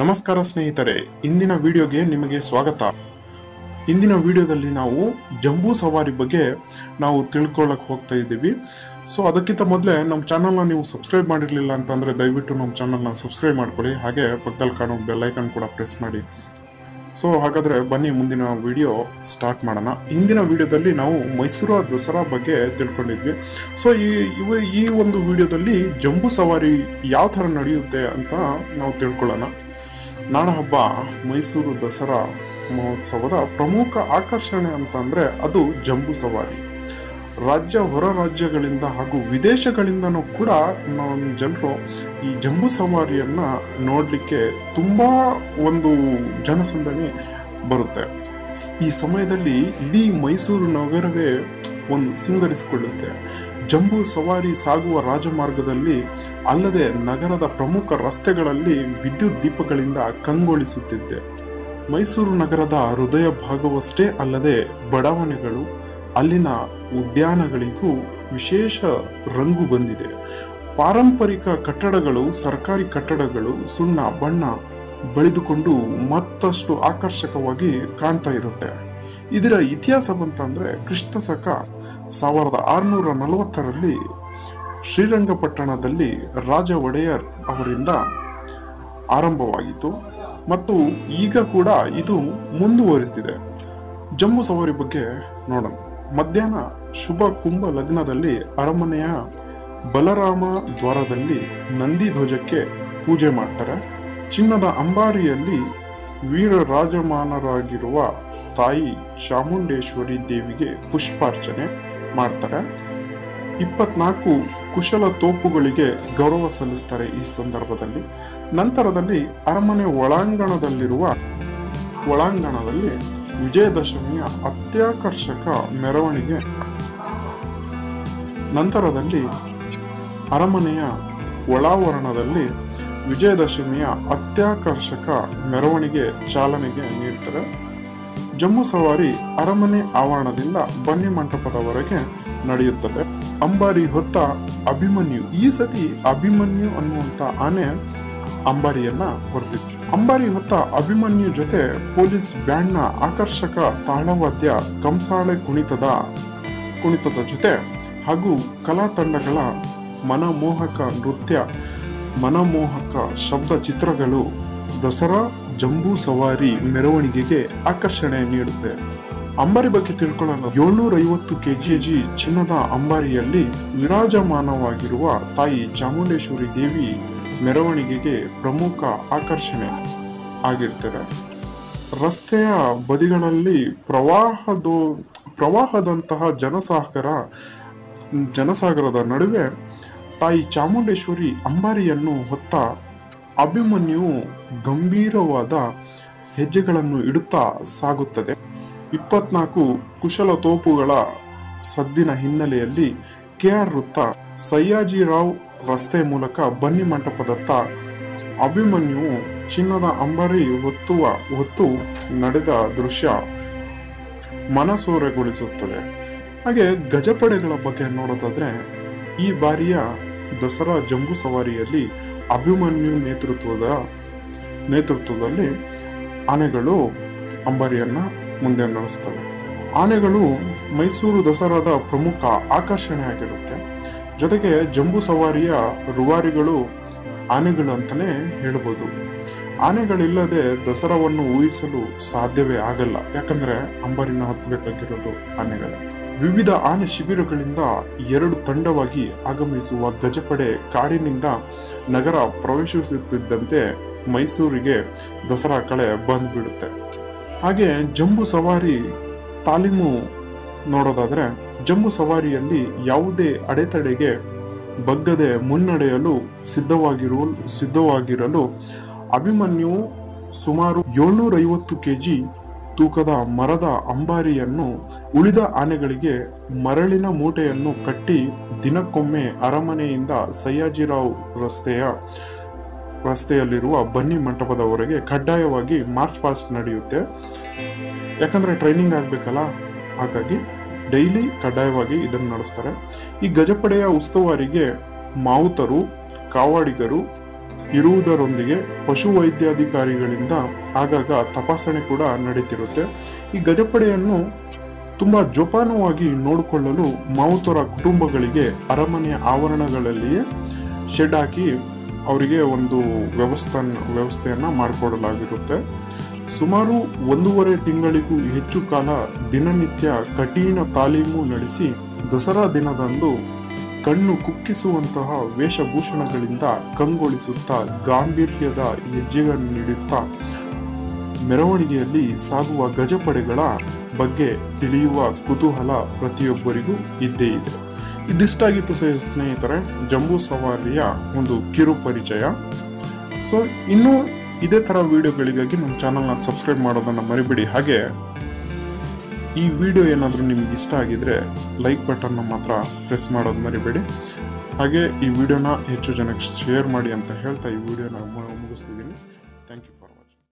ನಮಸ್ಕಾರ ಸ್ನೇಹಿತರೆ, ಇಂದಿನ ವಿಡಿಯೋಗೆ ನಿಮಗೆ ಸ್ವಾಗತ. ಇಂದಿನ ವಿಡಿಯೋದಲ್ಲಿ ನಾವು ಜಂಬೂ ಸವಾರಿ ಬಗ್ಗೆ ನಾವು ತಿಳ್ಕೊಳ್ಳಕ್ಕೆ ಹೋಗ್ತಾ ಇದ್ದೀವಿ. ಸೊ ಅದಕ್ಕಿಂತ ಮೊದಲೇ ನಮ್ಮ ಚಾನಲ್ನ ನೀವು ಸಬ್ಸ್ಕ್ರೈಬ್ ಮಾಡಿರಲಿಲ್ಲ ಅಂತಂದರೆ ದಯವಿಟ್ಟು ನಮ್ಮ ಚಾನಲ್ನ ಸಬ್ಸ್ಕ್ರೈಬ್ ಮಾಡ್ಕೊಳ್ಳಿ. ಹಾಗೆ ಪಕ್ಕದಲ್ಲಿ ಕಾಣೋ ಬೆಲ್ ಐಕನ್ ಕೂಡ ಪ್ರೆಸ್ ಮಾಡಿ. ಸೊ ಹಾಗಾದರೆ ಬನ್ನಿ ಮುಂದಿನ ವಿಡಿಯೋ ಸ್ಟಾರ್ಟ್ ಮಾಡೋಣ. ಇಂದಿನ ವಿಡಿಯೋದಲ್ಲಿ ನಾವು ಮೈಸೂರು ದಸರಾ ಬಗ್ಗೆ ತಿಳ್ಕೊಂಡಿದ್ವಿ. ಸೊ ಈ ಒಂದು ವಿಡಿಯೋದಲ್ಲಿ ಜಂಬೂ ಸವಾರಿ ಯಾವ ಥರ ನಡೆಯುತ್ತೆ ಅಂತ ನಾವು ತಿಳ್ಕೊಳ್ಳೋಣ. ನಾಡ ಹಬ್ಬ ಮೈಸೂರು ದಸರಾ ಮಹೋತ್ಸವದ ಪ್ರಮುಖ ಆಕರ್ಷಣೆ ಅಂತಂದರೆ ಅದು ಜಂಬೂ ಸವಾರಿ. ಹೊರ ರಾಜ್ಯಗಳಿಂದ ಹಾಗೂ ವಿದೇಶಗಳಿಂದನೂ ಕೂಡ ನಮ್ಮ ಜನರು ಈ ಜಂಬೂ ಸವಾರಿಯನ್ನು ನೋಡಲಿಕ್ಕೆ ತುಂಬ ಒಂದು ಜನಸಂದಣಿ ಬರುತ್ತೆ. ಈ ಸಮಯದಲ್ಲಿ ಇಡೀ ಮೈಸೂರು ನಗರವೇ ಒಂದು ಸಿಂಗರಿಸಿಕೊಳ್ಳುತ್ತೆ. ಜಂಬೂ ಸವಾರಿ ಸಾಗುವ ರಾಜಮಾರ್ಗದಲ್ಲಿ ಅಲ್ಲದೆ ನಗರದ ಪ್ರಮುಖ ರಸ್ತೆಗಳಲ್ಲಿ ವಿದ್ಯುತ್ ದೀಪಗಳಿಂದ ಕಂಗೊಳಿಸುತ್ತಿದೆ. ಮೈಸೂರು ನಗರದ ಹೃದಯ ಭಾಗವಷ್ಟೇ ಅಲ್ಲದೆ ಬಡಾವಣೆಗಳು, ಅಲ್ಲಿನ ಉದ್ಯಾನಗಳಿಗೂ ವಿಶೇಷ ರಂಗು ಬಂದಿದೆ. ಪಾರಂಪರಿಕ ಕಟ್ಟಡಗಳು, ಸರ್ಕಾರಿ ಕಟ್ಟಡಗಳು ಸುಣ್ಣ ಬಣ್ಣ ಬಳಿದುಕೊಂಡು ಮತ್ತಷ್ಟು ಆಕರ್ಷಕವಾಗಿ ಕಾಣ್ತಾ ಇರುತ್ತೆ. ಇದರ ಇತಿಹಾಸ ಬಂತಂದ್ರೆ ಕ್ರಿಸ್ತ ಶಕ 1640ರಲ್ಲಿ ಶ್ರೀರಂಗಪಟ್ಟಣದಲ್ಲಿ ರಾಜ ಒಡೆಯರ್ ಅವರಿಂದ ಆರಂಭವಾಗಿತ್ತು ಮತ್ತು ಈಗ ಕೂಡ ಇದು ಮುಂದುವರಿಸಿದೆ. ಜಂಬೂ ಸವಾರಿ ಬಗ್ಗೆ ನೋಡೋಣ. ಮಧ್ಯಾಹ್ನ ಶುಭ ಕುಂಭ ಲಗ್ನದಲ್ಲಿ ಅರಮನೆಯ ಬಲರಾಮ ದ್ವಾರದಲ್ಲಿ ನಂದಿ ಧ್ವಜಕ್ಕೆ ಪೂಜೆ ಮಾಡ್ತಾರೆ. ಚಿನ್ನದ ಅಂಬಾರಿಯಲ್ಲಿ ವೀರರಾಜಮಾನರಾಗಿರುವ ತಾಯಿ ಚಾಮುಂಡೇಶ್ವರಿ ದೇವಿಗೆ ಪುಷ್ಪಾರ್ಚನೆ ಮಾಡ್ತಾರೆ. 24 ಕುಶಲ ತೋಪುಗಳಿಗೆ ಗೌರವ ಸಲ್ಲಿಸ್ತಾರೆ ಈ ಸಂದರ್ಭದಲ್ಲಿ. ನಂತರದಲ್ಲಿ ಅರಮನೆ ಒಳಾಂಗಣದಲ್ಲಿ ವಿಜಯದಶಮಿಯ ಅತ್ಯಾಕರ್ಷಕ ಮೆರವಣಿಗೆ ನಂತರದಲ್ಲಿ ಅರಮನೆಯ ಒಳಾವರಣದಲ್ಲಿ ವಿಜಯದಶಮಿಯ ಅತ್ಯಾಕರ್ಷಕ ಮೆರವಣಿಗೆ ಚಾಲನೆಗೆ ನೀಡ್ತಾರೆ. ಜಂಬೂ ಸವಾರಿ ಅರಮನೆ ಆವರಣದಿಂದ ಬನ್ನಿ ಮಂಟಪದವರೆಗೆ ನಡೆಯುತ್ತದೆ. ಅಂಬಾರಿ ಹೊತ್ತ ಅಭಿಮನ್ಯು, ಈ ಸತಿ ಅಭಿಮನ್ಯು ಅನ್ನುವಂಥ ಆನೆ ಅಂಬಾರಿಯನ್ನ ಹೊರತಿತ್ತು. ಅಂಬಾರಿ ಹೊತ್ತ ಅಭಿಮನ್ಯು ಜೊತೆ ಪೊಲೀಸ್ ಬ್ಯಾಂಡ್ನ ಆಕರ್ಷಕ ತಾಳವಾದ್ಯ, ಕಂಸಾಳೆ ಕುಣಿತದ ಜೊತೆ ಹಾಗೂ ಕಲಾ ತಂಡಗಳ ಮನಮೋಹಕ ನೃತ್ಯ, ಮನಮೋಹಕ ಶಬ್ದ ಚಿತ್ರಗಳು ದಸರಾ ಜಂಬೂ ಸವಾರಿ ಮೆರವಣಿಗೆಗೆ ಆಕರ್ಷಣೆ ನೀಡುತ್ತೆ. ಅಂಬಾರಿ ಬಗ್ಗೆ ತಿಳ್ಕೊಳ್ಳೋಣ. 750 kg ಚಿನ್ನದ ಅಂಬಾರಿಯಲ್ಲಿ ವಿರಾಜಮಾನವಾಗಿರುವ ತಾಯಿ ಚಾಮುಂಡೇಶ್ವರಿ ದೇವಿ ಮೆರವಣಿಗೆಗೆ ಪ್ರಮುಖ ಆಕರ್ಷಣೆ ಆಗಿರ್ತಾರೆ. ರಸ್ತೆಯ ಬದಿಗಳಲ್ಲಿ ಪ್ರವಾಹದಂತಹ ಜನಸಾಗರದ ನಡುವೆ ತಾಯಿ ಚಾಮುಂಡೇಶ್ವರಿ ಅಂಬಾರಿಯನ್ನು ಹೊತ್ತ ಅಭಿಮನ್ಯು ಗಂಭೀರವಾದ ಹೆಜ್ಜೆಗಳನ್ನು ಇಡುತ್ತಾ ಸಾಗುತ್ತದೆ. 24 ಕುಶಲ ತೋಪುಗಳ ಸದ್ದಿನ ಹಿನ್ನೆಲೆಯಲ್ಲಿ KR ವೃತ್ತ, ಸಯ್ಯಾಜಿರಾವ್ ರಸ್ತೆ ಮೂಲಕ ಬನ್ನಿ ಮಂಟಪದತ್ತ ಅಭಿಮನ್ಯು ಚಿನ್ನದ ಅಂಬಾರಿ ಹೊತ್ತು ನಡೆದ ದೃಶ್ಯ ಮನಸೂರೆಗೊಳಿಸುತ್ತದೆ. ಹಾಗೆ ಗಜಪಡೆಗಳ ಬಗ್ಗೆ ನೋಡೋದಾದ್ರೆ, ಈ ಬಾರಿಯ ದಸರಾ ಜಂಬೂ ಸವಾರಿಯಲ್ಲಿ ಅಭಿಮನ್ಯು ನೇತೃತ್ವದಲ್ಲಿ ಆನೆಗಳು ಅಂಬಾರಿಯನ್ನ ಮುಂದೆ ನಡೆಸ್ತವೆ. ಆನೆಗಳು ಮೈಸೂರು ದಸರಾದ ಪ್ರಮುಖ ಆಕರ್ಷಣೆ ಆಗಿರುತ್ತೆ. ಜೊತೆಗೆ ಜಂಬೂ ಸವಾರಿಯ ರೂವಾರಿಗಳು ಆನೆಗಳು ಅಂತಾನೆ ಹೇಳ್ಬೋದು. ಆನೆಗಳಿಲ್ಲದೆ ದಸರಾವನ್ನು ಊಹಿಸಲು ಸಾಧ್ಯವೇ ಆಗಲ್ಲ. ಯಾಕಂದ್ರೆ ಅಂಬಾರಿನ ಹತ್ತಬೇಕಾಗಿರೋದು ಆನೆಗಳೇ. ವಿವಿಧ ಆನೆ ಶಿಬಿರಗಳಿಂದ 2 ತಂಡವಾಗಿ ಆಗಮಿಸುವ ಗಜಪಡೆ ಕಾಡಿನಿಂದ ನಗರ ಪ್ರವೇಶಿಸುತ್ತಿದ್ದಂತೆ ಮೈಸೂರಿಗೆ ದಸರಾ ಕಳೆ ಬಂದ್ಬಿಡುತ್ತೆ. ಹಾಗೆ ಜಂಬೂ ಸವಾರಿ ತಾಲೀಮು ನೋಡೋದಾದ್ರೆ, ಜಂಬೂ ಸವಾರಿಯಲ್ಲಿ ಯಾವುದೇ ಅಡೆತಡೆಗೆ ಬಗ್ಗದೆ ಮುನ್ನಡೆಯಲು ಸಿದ್ಧವಾಗಿರಲು ಅಭಿಮನ್ಯು ಸುಮಾರು 750 kg ತೂಕದ ಮರದ ಅಂಬಾರಿಯನ್ನು ಉಳಿದ ಆನೆಗಳಿಗೆ ಮರಳಿನ ಮೂಟೆಯನ್ನು ಕಟ್ಟಿ ದಿನಕ್ಕೊಮ್ಮೆ ಅರಮನೆಯಿಂದ ಸಯ್ಯಾಜಿರಾವ್ ರಸ್ತೆಯಲ್ಲಿರುವ ಬನ್ನಿ ಮಂಟಪದವರೆಗೆ ಕಡ್ಡಾಯವಾಗಿ ಮಾರ್ಚ್ ಪಾಸ್ಟ್ ನಡೆಯುತ್ತೆ. ಯಾಕಂದ್ರೆ ಟ್ರೈನಿಂಗ್ ಆಗ್ಬೇಕಲ್ಲ, ಹಾಗಾಗಿ ಡೈಲಿ ಕಡ್ಡಾಯವಾಗಿ ಇದನ್ನು ನಡೆಸ್ತಾರೆ. ಈ ಗಜಪಡೆಯ ಉಸ್ತುವಾರಿಗೆ ಮಾವುತರು, ಕಾವಾಡಿಗರು ಇರುವುದರೊಂದಿಗೆ ಪಶುವೈದ್ಯಾಧಿಕಾರಿಗಳಿಂದ ಆಗಾಗ ತಪಾಸಣೆ ಕೂಡ ನಡೀತಿರುತ್ತೆ. ಈ ಗಜಪಡೆಯನ್ನು ತುಂಬ ಜೋಪಾನವಾಗಿ ನೋಡಿಕೊಳ್ಳಲು ಮಾವುತರ ಕುಟುಂಬಗಳಿಗೆ ಅರಮನೆಯ ಆವರಣಗಳಲ್ಲಿಯೇ ಶೆಡ್ ಹಾಕಿ ಅವರಿಗೆ ಒಂದು ವ್ಯವಸ್ಥೆಯನ್ನು ಮಾಡಿಕೊಡಲಾಗಿರುತ್ತೆ. ಸುಮಾರು 1.5 ತಿಂಗಳಿಗೂ ಹೆಚ್ಚು ಕಾಲ ದಿನನಿತ್ಯ ಕಠಿಣ ತಾಲೀಮು ನಡೆಸಿ ದಸರಾ ದಿನದಂದು ಕಣ್ಣು ಕುಕ್ಕಿಸುವಂತಹ ವೇಷಭೂಷಣಗಳಿಂದ ಕಂಗೊಳಿಸುತ್ತಾ ಗಾಂಭೀರ್ಯದ ಹೆಜ್ಜೆಯನ್ನು ನೀಡುತ್ತಾ ಮೆರವಣಿಗೆಯಲ್ಲಿ ಸಾಗುವ ಗಜಪಡೆಗಳ ಬಗ್ಗೆ ತಿಳಿಯುವ ಕುತೂಹಲ ಪ್ರತಿಯೊಬ್ಬರಿಗೂ ಇದ್ದೇ ಇದೆ. ಇದಿಷ್ಟಾಗಿತ್ತು ಸ್ನೇಹಿತರೆ, ಜಂಬೂ ಸವಾರಿಯ ಒಂದು ಕಿರು ಪರಿಚಯ. ಸೊ ಇನ್ನೂ ಇದೇ ಥರ ವಿಡಿಯೋಗಳಿಗಾಗಿ ನಮ್ಮ ಚಾನಲ್ನ ಸಬ್ಸ್ಕ್ರೈಬ್ ಮಾಡೋದನ್ನು ಮರಿಬೇಡಿ. ಹಾಗೆ ಈ ವಿಡಿಯೋ ಏನಾದರೂ ನಿಮಗೆ ಇಷ್ಟ ಆಗಿದ್ರೆ ಲೈಕ್ ಬಟನ್ನ ಮಾತ್ರ ಪ್ರೆಸ್ ಮಾಡೋದು ಮರಿಬೇಡಿ. ಹಾಗೆ ಈ ವಿಡಿಯೋನ ಹೆಚ್ಚು ಜನಕ್ಕೆ ಶೇರ್ ಮಾಡಿ ಅಂತ ಹೇಳ್ತಾ ಈ ವಿಡಿಯೋನ ಮುಗಿಸ್ತಿದ್ದೀನಿ. Thank you for